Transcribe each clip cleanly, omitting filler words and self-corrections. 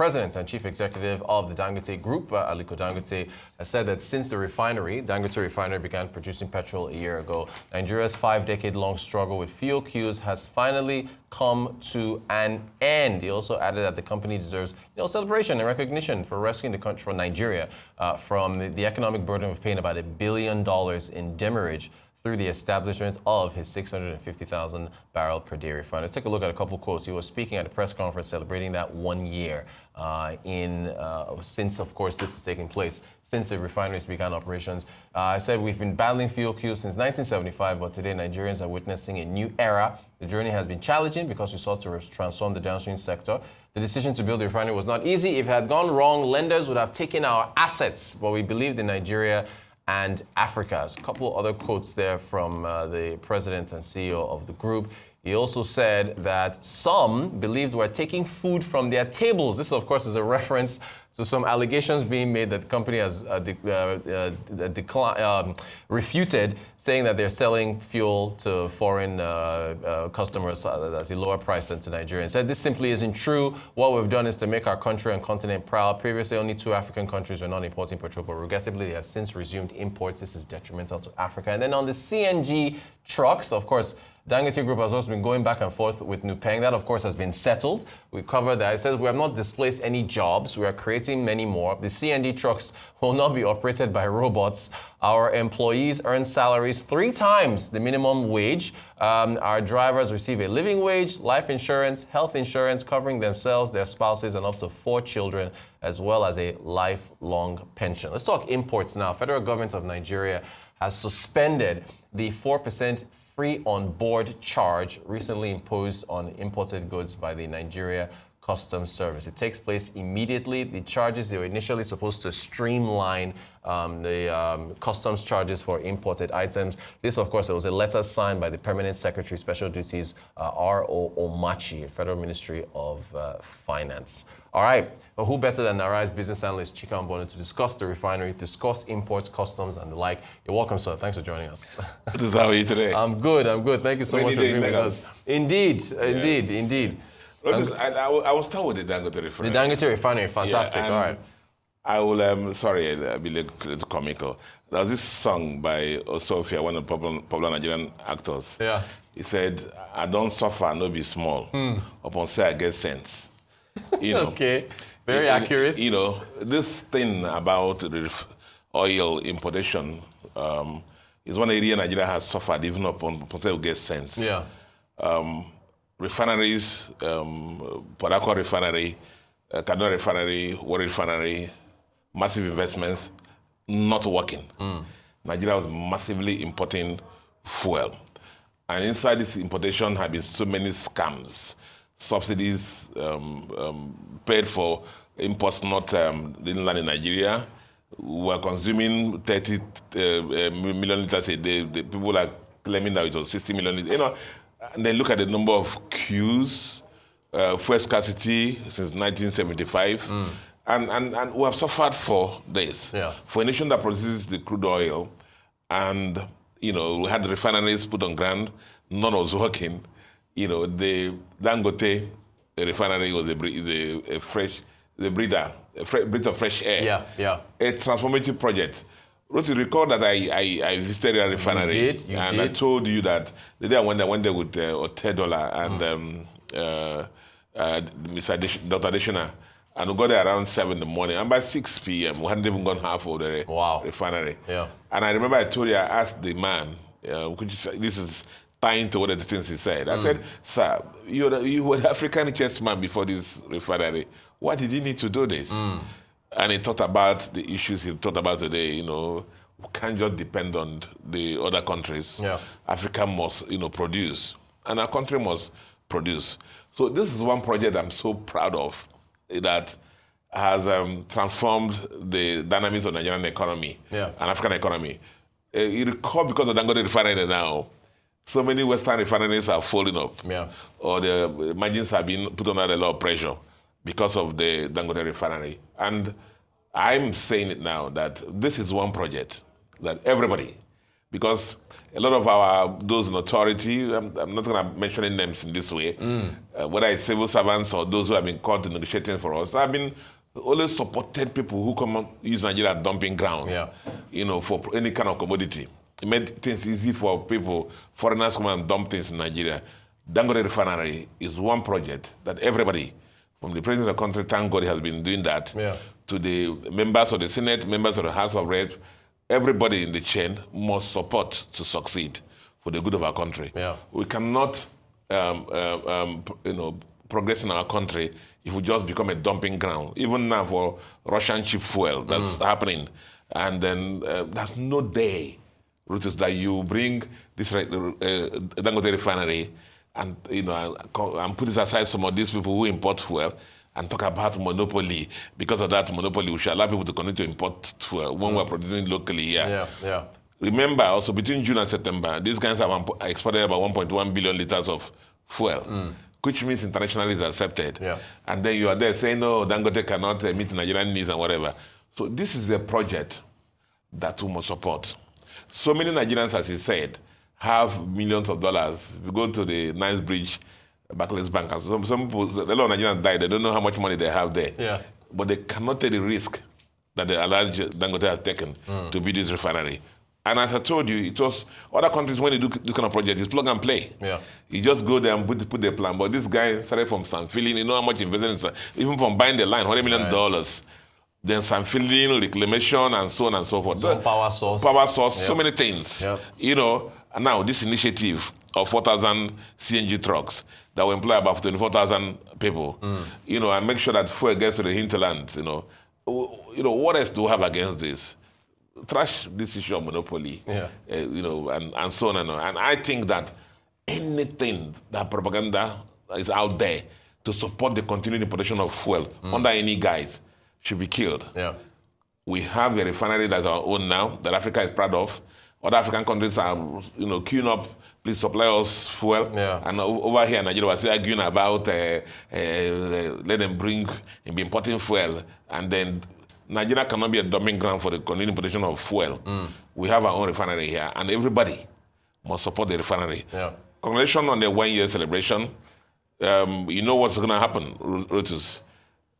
president and chief executive of the Dangote Group, Aliko Dangote, has said that since the Dangote Refinery began producing petrol a year ago, Nigeria's 5-decade-long struggle with fuel queues has finally come to an end. He also added that the company deserves celebration and recognition for rescuing the country, from Nigeria, from the economic burden of paying about $1 billion in demurrage through the establishment of his 650,000 barrel per day refinery. Let's take a look at a couple quotes. He was speaking at a press conference celebrating that 1 year since, of course, this is taking place, since the refineries began operations. I said we've been battling fuel queues since 1975, but today Nigerians are witnessing a new era. The journey has been challenging because we sought to transform the downstream sector. The decision to build the refinery was not easy. If it had gone wrong, lenders would have taken our assets, but we believed in Nigeria and Africa's. A couple other quotes there from the president and CEO of the group. He also said that some believed we're taking food from their tables. This, of course, is a reference to some allegations being made that the company has refuted, saying that they're selling fuel to foreign customers at a lower price than to Nigerians. Said this simply isn't true. What we've done is to make our country and continent proud. Previously, only 2 African countries were not importing petrol, but regrettably, they have since resumed imports. This is detrimental to Africa. And then on the CNG trucks, of course, Dangote Group has also been going back and forth with Nupeng. That, of course, has been settled. We covered that. It says we have not displaced any jobs. We are creating many more. The CNG trucks will not be operated by robots. Our employees earn salaries 3 times the minimum wage. Our drivers receive a living wage, life insurance, health insurance, covering themselves, their spouses, and up to 4 children, as well as a lifelong pension. Let's talk imports now. Federal government of Nigeria has suspended the 4% free on board charge recently imposed on imported goods by the Nigeria Customs Service. It takes place immediately. The charges, they were initially supposed to streamline the customs charges for imported items. This, of course, it was a letter signed by the Permanent Secretary, Special Duties, R.O. Omachi, Federal Ministry of Finance. All right, but who better than Narai's business analyst, Chika Mbonu, to discuss the refinery, discuss imports, customs, and the like. You're welcome, sir. Thanks for joining us. How are you today? I'm good. Thank you so much for being with us. Indeed. I will start with the Dangote Refinery. The Dangote Refinery, fantastic. All right. I will, sorry, I'll be a little comical. There was this song by Osofia, one of the popular Nigerian actors. Yeah. He said, I don't suffer, no be small. Upon say I get sense. Okay, very accurate. This thing about the oil importation is one area Nigeria has suffered, even upon say we get sense. Yeah. Refineries, Port Harcourt Refinery, Kaduna Refinery, Warri Refinery, massive investments, not working. Nigeria was massively importing fuel. And inside this importation have been so many scams, subsidies paid for imports didn't land in Nigeria. We were consuming 30 million liters a day. The people are claiming that it was 60 million liters. And then look at the number of queues, fuel scarcity since 1975. And we have suffered for this. Yeah. For a nation that produces the crude oil, and we had the refineries put on ground, none was working. The Dangote Refinery was a breath of fresh air. Yeah. A transformative project. Ruth, you recall that I visited a refinery. You did. I told you that the day I went there with $10 and Mr. Dr. Adeshina, and we got there around 7 in the morning. And by 6 p.m., we hadn't even gone half of the refinery. Yeah. And I remember I asked the man, this is tying to one of the things he said. I said, sir, you were the African richest man before this refinery. Why did you need to do this? And he thought about the issues he talked about today. We can't just depend on the other countries. Yeah. Africa must, produce. And our country must produce. So this is one project I'm so proud of that has transformed the dynamics of the Nigerian economy and African economy. You recall, because of Dangote Refinery now, so many Western refineries are falling up. Yeah. Or the margins have been put under a lot of pressure because of the Dangote Refinery. And I'm saying it now that this is one project that everybody because a lot of those in authority, I'm not going to mention any names in this way, whether it's civil servants or those who have been called to negotiating for us, have been always supported people who come and use Nigeria as dumping ground, for any kind of commodity. It made things easy for people, foreigners come and dump things in Nigeria. Dangote Refinery is one project that everybody, from the president of the country, thank God, has been doing that, to the members of the Senate, members of the House of Reps, everybody in the chain must support to succeed for the good of our country. We cannot, progress in our country if we just become a dumping ground. Even now for Russian cheap fuel, that's happening. And then there's no day, Rutus, that you bring this Dangote Refinery and and put it aside some of these people who import fuel and talk about monopoly. Because of that monopoly, we should allow people to continue to import fuel when we're producing locally here. Remember, also between June and September, these guys have exported about 1.1 billion liters of fuel, which means internationally is accepted. And then you are there saying, no, Dangote cannot meet Nigerian needs and whatever. So this is a project that we must support. So many Nigerians, as he said, have millions of dollars. If you go to the Nice Bridge, Barclays Bank, some people, a lot of Nigerians die, they don't know how much money they have there. But they cannot take the risk that the alleged Dangote has taken to build this refinery. And as I told you, it was other countries, when they do this kind of project, it's plug and play. You just go there and put the plan. But this guy started from sand filling, you know how much invested in sand, even from buying the line, $100 million. Then sand filling, reclamation, and so on and so forth. So power source. So many things. And now this initiative of 4,000 CNG trucks that will employ about 24,000 people, and make sure that fuel gets to the hinterlands, what else do we have against this? Trash this issue of monopoly, and so on and on. And I think that anything that propaganda is out there to support the continued importation of fuel under any guise should be killed. We have a refinery that's our own now, that Africa is proud of. Other African countries are, queuing up, please supply us fuel. And over here in Nigeria, we're still arguing about let them be importing fuel. And then Nigeria cannot be a dumping ground for the continued importation of fuel. We have our own refinery here, and everybody must support the refinery. Congratulations on the 1-year celebration. You know what's going to happen, Rutus.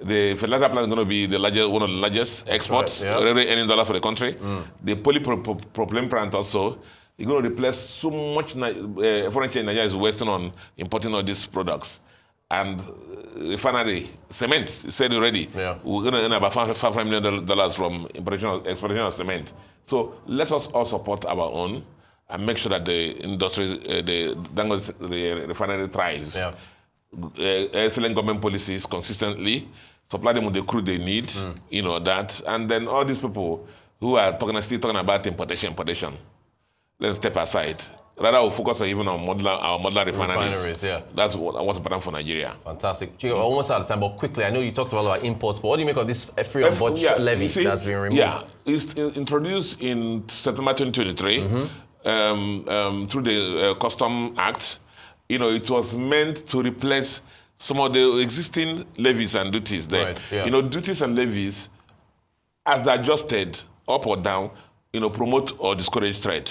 The fertilizer plant is going to be one of the largest exports, really earning dollar for the country. The polypropylene plant also is going to replace so much foreign trade Nigeria is wasting on importing all these products. And refinery, cement, said already, we're going to earn about $500 million from exportation of cement. So let us all support our own and make sure that the industry, the Dangote refinery thrives. Excellent government policies consistently, supply them with the crude they need, that. And then all these people who are still talking about importation, let's step aside. Rather, we'll focus on even on our modular refineries. That's what's important for Nigeria. Fantastic. Chika, we're almost out of time, but quickly, I know you talked about imports, but what do you make of this free on board levy that's been removed? It's introduced in September 2023 through the Custom Act. It was meant to replace some of the existing levies and duties there. Duties and levies, as they're adjusted up or down, promote or discourage trade.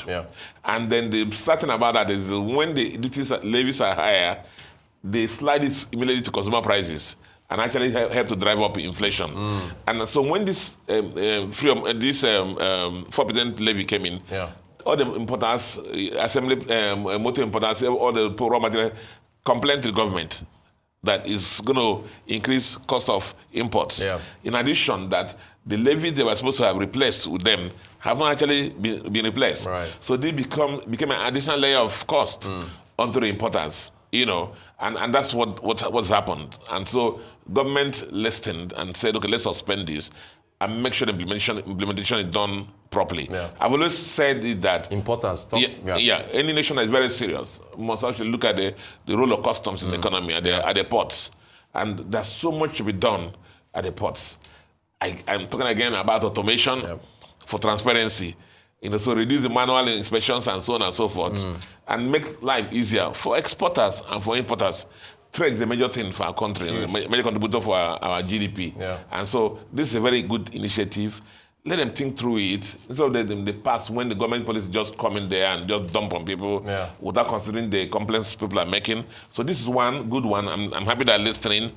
And then the certain about that is when the duties and levies are higher, they slide it immediately to consumer prices and actually help to drive up inflation. And so when this 4% levy came in, all the importers, motor importers, all the raw material complained to the government that is going to increase cost of imports. In addition, that the levies they were supposed to have replaced with them have not actually been replaced. So they became an additional layer of cost onto the importers, and that's what's happened. And so government listened and said, okay, let's suspend this and make sure the implementation is done properly. I've always said that importers, any nation that is very serious must actually look at the role of customs in the economy at the ports. And there's so much to be done at the ports. I'm talking again about automation for transparency. So reduce the manual inspections and so on and so forth, and make life easier for exporters and for importers. Trade is a major thing for our country, a major contributor for our GDP. And so this is a very good initiative. let them think through it. Instead of in the past, when the government policy just come in there and just dump on people without considering the complaints people are making. So this is one good one. I'm happy they're listening,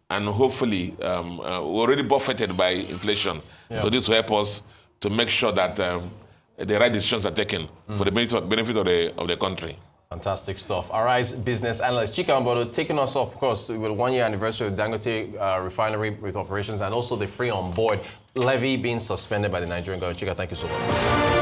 and hopefully we're already buffeted by inflation. So this will help us to make sure that the right decisions are taken for the benefit of the country. Fantastic stuff. Arise business analyst Chika Mbonu taking us off, of course, with 1 year anniversary of Dangote Refinery with operations and also the free on board levy being suspended by the Nigerian government. Chika, thank you so much.